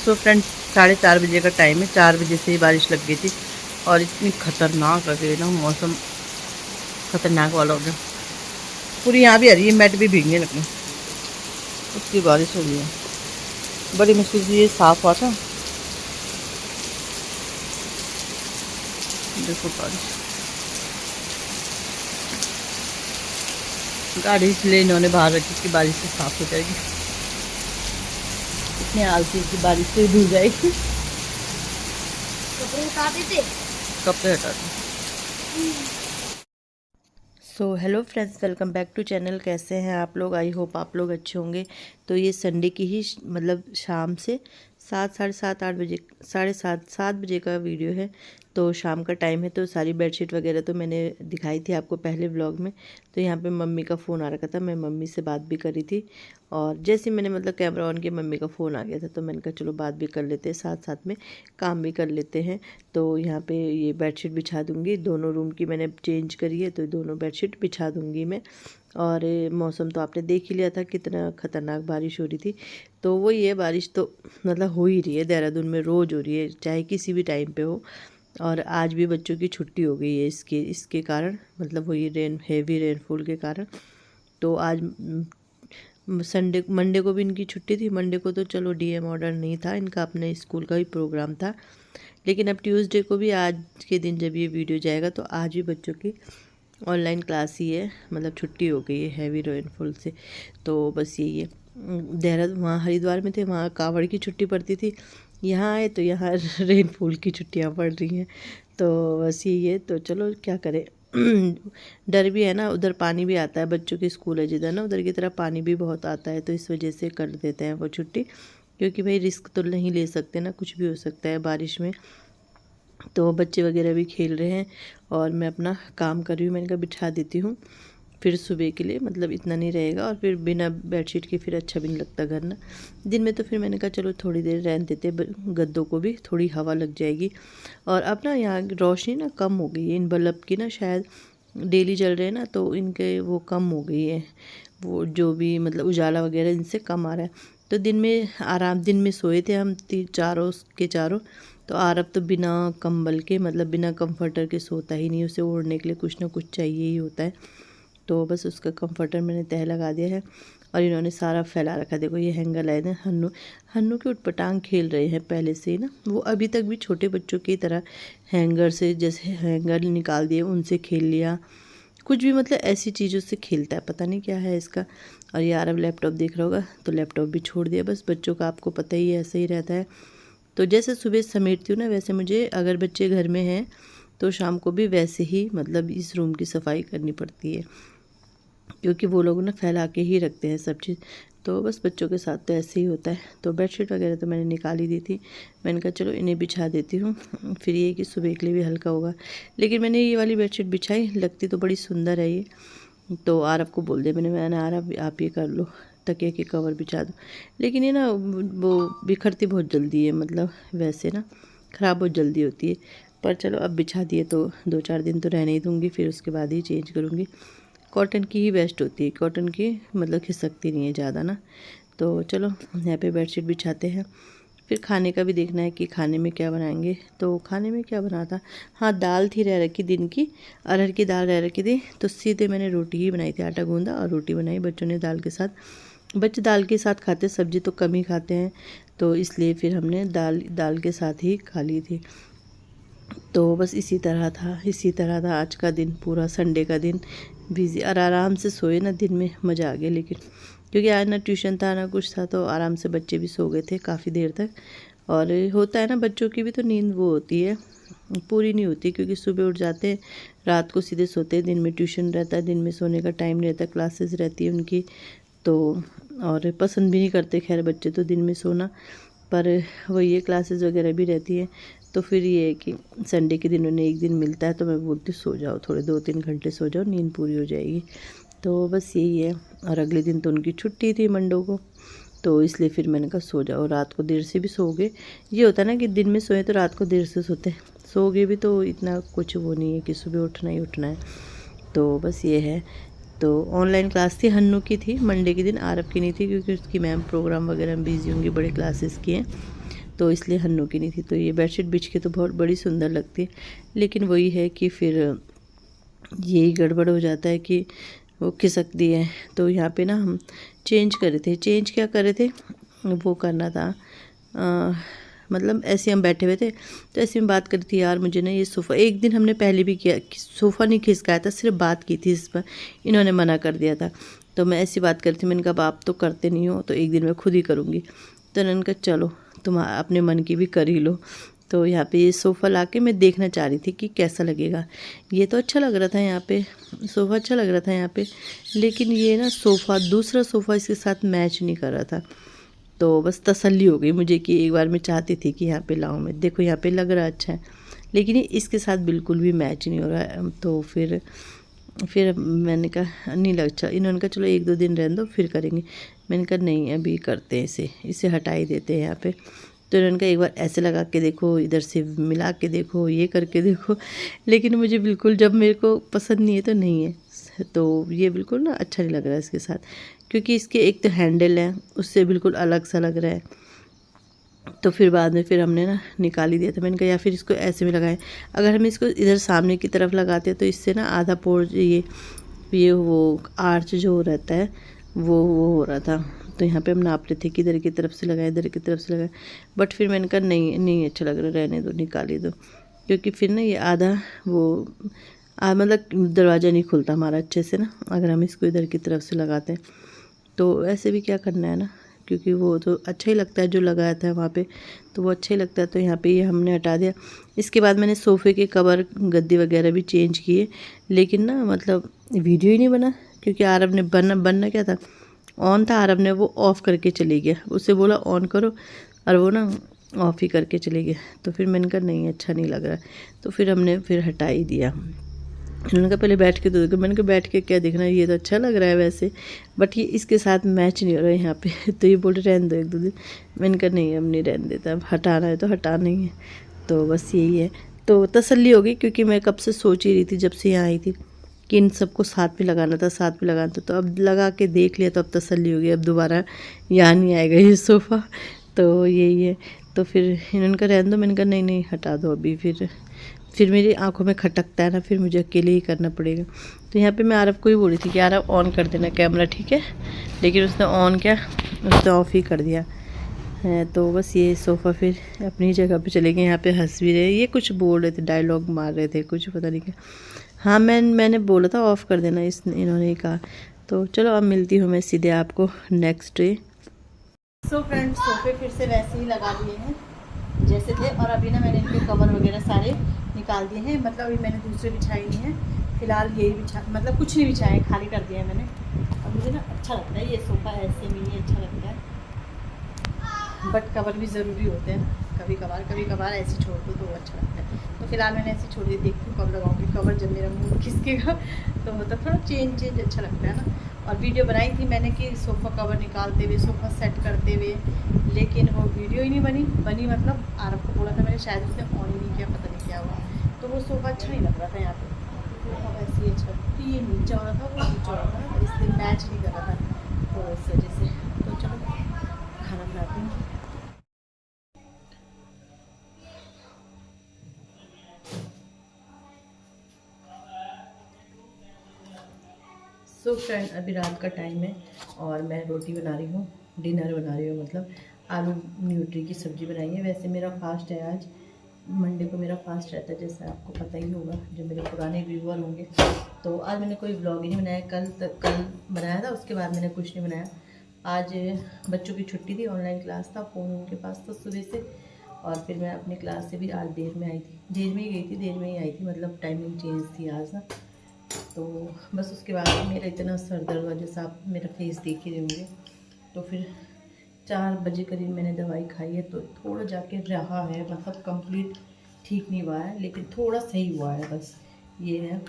So friends 4:30 बजे का time है। 4 बजे से ही बारिश लग गई थी और इतनी खतरनाक लग रही ना, मौसम खतरनाक वाला हो गया। पूरी यहाँ भी आ रही है, मैट भी भीगने लगी, उसकी बारिश हो रही है। बड़ी मुश्किल से ये साफ हुआ था। देखो बारिश, गाड़ी इसलिए इन्होंने बाहर रखी कि बारिश से साफ हो जाएगी। इतने आलसी की बारिश से धुल जाएगी। कपड़े हटा देते। कपड़े हटा दो। So hello friends, welcome back to channel. कैसे हैं आप लोग? आई होप आप लोग अच्छे होंगे। तो ये संडे की ही मतलब शाम से 7, साढ़े 7, 8 बजे, 7:30 बजे का वीडियो है। तो शाम का टाइम है। तो सारी बेडशीट वगैरह तो मैंने दिखाई थी आपको पहले व्लॉग में। तो यहाँ पे मम्मी का फ़ोन आ रखा था, मैं मम्मी से बात भी करी थी। और जैसे ही मैंने मतलब कैमरा ऑन किया, मम्मी का फ़ोन आ गया था। तो मैंने कहा चलो बात भी कर लेते हैं, साथ साथ में काम भी कर लेते हैं। तो यहाँ पे ये बेडशीट बिछा दूँगी। दोनों रूम की मैंने चेंज करी है, तो दोनों बेडशीट बिछा दूँगी मैं। और मौसम तो आपने देख ही लिया था, कितना ख़तरनाक बारिश हो रही थी। तो वही है, बारिश तो मतलब हो ही रही है, देहरादून में रोज़ हो रही है, चाहे किसी भी टाइम पे हो। और आज भी बच्चों की छुट्टी हो गई है इसके कारण, मतलब वही हेवी रेनफॉल के कारण। तो आज मंडे को भी इनकी छुट्टी थी। मंडे को तो चलो डीएम ऑर्डर नहीं था, इनका अपने स्कूल का ही प्रोग्राम था। लेकिन अब ट्यूसडे को भी, आज के दिन जब ये वीडियो जाएगा तो आज भी बच्चों की ऑनलाइन क्लास ही है, मतलब छुट्टी हो गई है हैवी रेनफॉल से। तो बस यही है। देहरादून, वहाँ हरिद्वार में थे, वहाँ कावड़ की छुट्टी पड़ती थी। यहाँ आए तो यहाँ रेनफॉल की छुट्टियाँ पड़ रही हैं। तो बस यही है। तो चलो क्या करें। डर भी है ना, उधर पानी भी आता है, बच्चों की स्कूल है जिधर ना, उधर की तरफ पानी भी बहुत आता है। तो इस वजह से कर देते हैं वो छुट्टी, क्योंकि भाई रिस्क तो नहीं ले सकते ना, कुछ भी हो सकता है बारिश में। तो बच्चे वगैरह भी खेल रहे हैं और मैं अपना काम कर रही हूँ। मैंने कहा बिठा देती हूँ, फिर सुबह के लिए मतलब इतना नहीं रहेगा। और फिर बिना बेडशीट के फिर अच्छा भी नहीं लगता घर ना। दिन में तो फिर मैंने कहा चलो थोड़ी देर रहने देते, गद्दों को भी थोड़ी हवा लग जाएगी। और अब ना यहाँ रोशनी ना कम हो गई है, इन बल्ब की ना, शायद डेली जल रहे हैं ना, तो इनके वो कम हो गई है, वो जो भी मतलब उजाला वगैरह इनसे कम आ रहा है। तो दिन में आराम, दिन में सोए थे हम चारों के चारों। तो आरब तो बिना कंबल के, मतलब बिना कंफर्टर के सोता ही नहीं, उसे ओढ़ने के लिए कुछ ना कुछ चाहिए ही होता है। तो बस उसका कंफर्टर मैंने तह लगा दिया है। और इन्होंने सारा फैला रखा है। देखो ये हैंगर लाए थे, हन्नू के उटपटांग खेल रहे हैं पहले से ही ना। वो अभी तक भी छोटे बच्चों की तरह हैंगर से, जैसे हैंगर निकाल दिए उनसे खेल लिया, कुछ भी मतलब ऐसी चीज़ों से खेलता है, पता नहीं क्या है इसका। और यार अब लैपटॉप देख रहा होगा, तो लैपटॉप भी छोड़ दिया। बस बच्चों का आपको पता ही है, ऐसा ही रहता है। तो जैसे सुबह समेटती हूँ ना, वैसे मुझे अगर बच्चे घर में हैं तो शाम को भी वैसे ही मतलब इस रूम की सफाई करनी पड़ती है, क्योंकि वो लोग ना फैला के ही रखते हैं सब चीज़। तो बस बच्चों के साथ तो ऐसे ही होता है। तो बेडशीट वगैरह तो मैंने निकाल ही दी थी। मैंने कहा चलो इन्हें बिछा देती हूँ, फिर ये कि सुबह के लिए भी हल्का होगा। लेकिन मैंने ये वाली बेडशीट बिछाई, लगती तो बड़ी सुंदर है ये। तो आरब को बोल दिया मैंने आरब आप ये कर लो, तकिए के कवर बिछा दो। लेकिन ये ना वो बिखरती बहुत जल्दी है, मतलब वैसे ना ख़राब बहुत जल्दी होती है। पर चलो अब बिछा दिए तो 2-4 दिन तो रहने ही दूँगी, फिर उसके बाद ही चेंज करूँगी। कॉटन की ही बेस्ट होती है, कॉटन की मतलब खिसकती नहीं है ज़्यादा ना। तो चलो यहाँ पे बेडशीट बिछाते हैं। फिर खाने का भी देखना है कि खाने में क्या बनाएंगे। तो खाने में क्या बना था, हाँ दाल थी रह रखी दिन की, अरहर की दाल रह रखी थी। तो सीधे मैंने रोटी ही बनाई थी, आटा गूंदा और रोटी बनाई। बच्चों ने दाल के साथ, बच्चे दाल के साथ खाते, सब्जी तो कम ही खाते हैं। तो इसलिए फिर हमने दाल के साथ ही खा ली थी। तो बस इसी तरह था आज का दिन, पूरा संडे का दिन बिज़ी। और आराम से सोए ना, दिन में मज़ा आ गया। लेकिन क्योंकि आज ना ट्यूशन था ना कुछ था, तो आराम से बच्चे भी सो गए थे काफ़ी देर तक। और होता है ना, बच्चों की भी तो नींद वो होती है, पूरी नहीं होती, क्योंकि सुबह उठ जाते हैं, रात को सीधे सोते हैं। दिन में ट्यूशन रहता है, दिन में सोने का टाइम नहीं रहता, क्लासेस रहती है उनकी। तो और पसंद भी नहीं करते खैर बच्चे तो दिन में सोना, पर वही ये क्लासेस वगैरह भी रहती है। तो फिर ये है कि संडे के दिन उन्हें एक दिन मिलता है, तो मैं बोलती सो जाओ, थोड़े 2-3 घंटे सो जाओ, नींद पूरी हो जाएगी। तो बस यही है। और अगले दिन तो उनकी छुट्टी थी मंडे को, तो इसलिए फिर मैंने कहा सो जाओ, रात को देर से भी सो गए। ये होता है ना कि दिन में सोए तो रात को देर से सोते हैं, सो गए भी तो इतना कुछ वो नहीं है कि सुबह उठना ही उठना है। तो बस ये है। तो ऑनलाइन क्लास थी, हन्नू की थी मंडे के दिन, आरब की नहीं थी, क्योंकि उसकी मैम प्रोग्राम वगैरह में बिज़ी होंगी, बड़े क्लासेस की हैं। तो इसलिए हन्नू की नहीं थी। तो ये बेडशीट बिछ के तो बहुत बड़ी सुंदर लगती है, लेकिन वही है कि फिर यही गड़बड़ हो जाता है कि वो खिसकती है। तो यहाँ पे ना हम चेंज कर रहे थे। चेंज क्या कर रहे थे, वो करना था मतलब ऐसे हम बैठे हुए थे तो ऐसे में बात करी थी, यार मुझे ना ये सोफ़ा, एक दिन हमने पहले भी किया, सोफ़ा नहीं खिसकाया था, सिर्फ बात की थी इस पर, इन्होंने मना कर दिया था। तो मैं ऐसी बात करी थी, मैंने कहा आप तो करते नहीं हो, तो एक दिन मैं खुद ही करूँगी। तो उन्होंने कहा चलो तुम अपने मन की भी कर ही लो। तो यहाँ पे ये सोफ़ा लाके मैं देखना चाह रही थी कि कैसा लगेगा। ये तो अच्छा लग रहा था, यहाँ पे सोफ़ा अच्छा लग रहा था यहाँ पे, लेकिन ये ना सोफ़ा, दूसरा सोफ़ा इसके साथ मैच नहीं कर रहा था। तो बस तसल्ली हो गई मुझे कि एक बार मैं चाहती थी कि यहाँ पे लाऊं मैं, देखो यहाँ पे लग रहा अच्छा है, लेकिन ये इसके साथ बिल्कुल भी मैच नहीं हो रहा है। तो फिर मैंने कहा नहीं लग, अच्छा इन्होंने कहा चलो 1-2 दिन रहने दो फिर करेंगे। मैंने कहा नहीं अभी करते हैं, इसे हटा ही देते हैं यहाँ पे। तो इन्होंने कहा एक बार ऐसे लगा के देखो, इधर से मिला के देखो, ये करके देखो, लेकिन मुझे बिल्कुल, जब मेरे को पसंद नहीं है तो नहीं है। तो ये बिल्कुल ना अच्छा नहीं लग रहा है इसके साथ, क्योंकि इसके एक तो हैंडल है उससे बिल्कुल अलग सा लग रहा है। तो फिर बाद में फिर हमने ना निकाल ही दिया था। मैंने कहा या फिर इसको ऐसे में लगाएं, अगर हम इसको इधर सामने की तरफ लगाते तो इससे ना आधा पोर्च ये वो आर्च जो रहता है वो हो रहा था। तो यहाँ पे हम नाप रहे थे कि इधर की तरफ से लगाए, इधर की तरफ से लगाए, बट फिर मैंने कहा नहीं नहीं अच्छा लग रहा, रहने दो, निकाल ही दो, क्योंकि फिर ना ये आधा वो मतलब दरवाज़ा नहीं खुलता हमारा अच्छे से ना, अगर हम इसको इधर की तरफ से लगाते हैं। तो ऐसे भी क्या करना है ना, क्योंकि वो तो अच्छा ही लगता है जो लगाया था वहाँ पे, तो वो अच्छा ही लगता है। तो यहाँ पे ये हमने हटा दिया। इसके बाद मैंने सोफ़े के कवर, गद्दी वगैरह भी चेंज किए, लेकिन ना मतलब वीडियो ही नहीं बना, क्योंकि आरब ने बनना क्या था, ऑन था, आरब ने वो ऑफ़ करके चले गया, उसे बोला ऑन करो और वो ना ऑफ़ ही करके चले गए। तो फिर मैंने कहा नहीं अच्छा नहीं लग रहा है, तो फिर हमने फिर हटा ही दिया। उन्होंने कहा पहले बैठ के तो देखो, मैंने कहा बैठ के क्या देखना है, ये तो अच्छा लग रहा है वैसे, बट ये इसके साथ मैच नहीं हो रहा है यहाँ पे। तो ये बोल रहे रहने दो 1-2 दिन। मैंने कहा नहीं अब नहीं रहने देता, अब हटाना है तो हटाना ही है। तो बस यही है। तो तसल्ली हो गई, क्योंकि मैं कब से सोच ही रही थी जब से यहाँ आई थी कि इन सबको साथ में लगाना था, साथ में लगाना था। तो अब लगा के देख लिया तो अब तसल्ली हो गई, अब दोबारा यहाँ नहीं आएगा ये सोफ़ा। तो यही है। तो फिर इन्होंने कहा रहने दो, मैंने कहा नहीं नहीं हटा दो अभी, फिर मेरी आंखों में खटकता है ना, फिर मुझे अकेले ही करना पड़ेगा। तो यहाँ पे मैं आरब को ही बोली थी कि आरब ऑन कर देना कैमरा, ठीक है, लेकिन उसने ऑन क्या, उसने ऑफ़ ही कर दिया है। तो बस ये सोफ़ा फिर अपनी जगह पे चले गए। यहाँ पे हंस भी रहे, ये कुछ बोल रहे थे, डायलॉग मार रहे थे, कुछ पता नहीं क्या। हाँ मैंने बोला था ऑफ़ कर देना, इन्होंने ही कहा। तो चलो अब मिलती हूँ मैं सीधे आपको नेक्स्ट डे। सो फ्रेंड्स सोफ़े फिर से वैसे ही लगा दिए हैं जैसे थे, और अभी ना मैंने इनके कवर वगैरह सारे निकाल दिए हैं, मतलब अभी मैंने दूसरे बिछाए नहीं हैं, फिलहाल यही मतलब कुछ नहीं बिछाए, खाली कर दिया है मैंने। और मुझे ना अच्छा लगता है ये सोफ़ा, ऐसे में ही अच्छा लगता है, बट कवर भी ज़रूरी होते हैं कभी कभार ऐसे छोड़ दो तो अच्छा लगता है। तो फिलहाल मैंने ऐसे छोड़ दिया, देखती हूँ कब लगाऊंगी कवर, जब मेरा मुँह खिसकेगा तो मतलब थोड़ा चेंज अच्छा लगता है ना। और वीडियो बनाई थी मैंने कि सोफ़ा कवर निकालते हुए, सोफ़ा सेट करते हुए, लेकिन वो वीडियो ही नहीं बनी मतलब आरब को बोला था मैंने, शायद उसने ऑन ही नहीं किया, पता नहीं क्या हुआ। तो वो सोफ़ा अच्छा नहीं लग रहा था यहाँ पे, तो ऐसे ही अच्छा, तो ये नीचा हो रहा था, वो नीचा हो रहा था, इसलिए मैच नहीं कर रहा था, तो इस वजह से। तो चलो खाना बनाती हूँ। सो फ्रेंड अभी रात का टाइम है और मैं रोटी बना रही हूँ, डिनर बना रही हूँ, मतलब आलू न्यूट्री की सब्ज़ी बनाई है। वैसे मेरा फास्ट है, आज मंडे को मेरा फास्ट रहता है, जैसे आपको पता ही होगा जो मेरे पुराने व्यूअर होंगे। तो आज मैंने कोई ब्लॉग ही नहीं बनाया, कल बनाया था, उसके बाद मैंने कुछ नहीं बनाया। आज बच्चों की छुट्टी थी, ऑनलाइन क्लास था, फ़ोन उनके पास था सुबह से, और फिर मैं अपनी क्लास से भी आज देर में आई थी, देर में ही गई थी, देर में ही आई थी, मतलब टाइमिंग चेंज थी आज ना। तो बस उसके बाद मेरा इतना सर दर्द हुआ, जैसा आप मेरा फेस देख ही रहे होंगे। तो फिर 4 बजे करीब मैंने दवाई खाई है, तो थोड़ा जाके रहा है, मतलब कंप्लीट ठीक नहीं हुआ है, लेकिन थोड़ा सही हुआ है, बस ये है।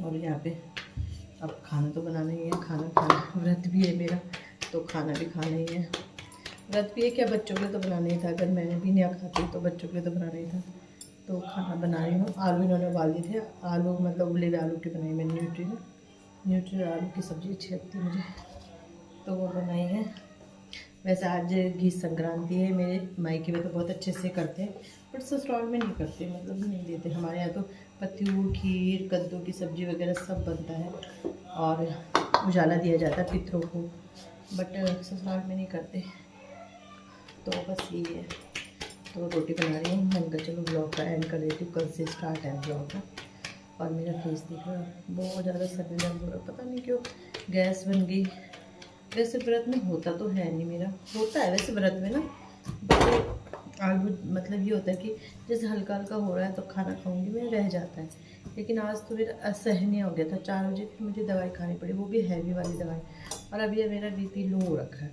और यहाँ पे अब खाना तो बनाना ही है, खाना व्रत भी है मेरा, तो खाना भी खाना ही है। व्रत भी है क्या, बच्चों के लिए तो बनाना ही था, अगर मैं भी नहीं खाती तो बच्चों के लिए तो बनाना ही था। तो खाना बना रही हूँ, आलू इन्होंने उबाल दिए थे, आलू मतलब उबले हुए आलू की बनाई मैंने, न्यूट्री और आलू की सब्ज़ी अच्छी लगती है मुझे, तो वो बनाई है। वैसे आज घी संक्रांति है, मेरे मायके में तो बहुत अच्छे से करते हैं, बट ससुराल में नहीं करते, मतलब नहीं देते। हमारे यहाँ तो पत्तियों, खीर, कद्दू की सब्ज़ी वगैरह सब बनता है और उजाला दिया जाता है पितरों को, बट ससुराल में नहीं करते। तो बस यही है। तो रोटी बना रही हूँ, मैंने कहा चलो ब्लॉग का एंड कर देती हूँ, कल से स्टार्ट है ब्लॉग का। और मेरा फेस दिख रहा है, बहुत ज़्यादा सर में दर्द हो रहा, पता नहीं क्यों गैस बन गई। वैसे व्रत में होता तो है नहीं, मेरा होता है वैसे व्रत में ना, आलू मतलब ये होता है कि जैसे हल्का हल्का हो रहा है तो खाना खाऊंगी मैं, रह जाता है। लेकिन आज तो मेरा असहनीय हो गया था, 4 बजे फिर मुझे दवाई खानी पड़ी, वो भी हैवी वाली दवाई। और अभी मेरा बीपी लो हो रखा है,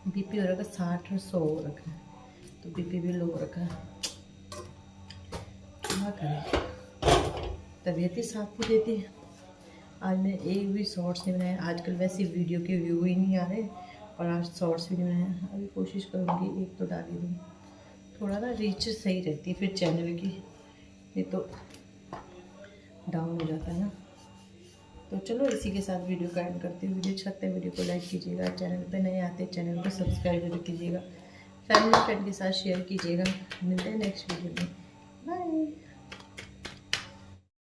बीपी हो रखा है 60 और 100 हो रखा है, तो बीपी भी लो हो रखा है। क्या करें, तबीयत ही साथ नहीं देती है। आज मैं एक भी शॉर्ट्स नहीं बनाया, आजकल वैसे वीडियो के व्यू ही नहीं आ रहे, और आज शॉर्ट्स भी नहीं बनाया। अभी कोशिश करूँगी एक तो डाल ही दूँ, थोड़ा ना रीच सही रहती है फिर चैनल की, नहीं तो डाउन हो जाता है ना। तो चलो इसी के साथ वीडियो का एंड करती हूँ। वीडियो अच्छा लगता है वीडियो को लाइक कीजिएगा, चैनल पे नए आते हैं चैनल को सब्सक्राइब जरूर कीजिएगा, फैमिली फ्रेंड के साथ शेयर कीजिएगा। मिलते हैं नेक्स्ट वीडियो में, बाय।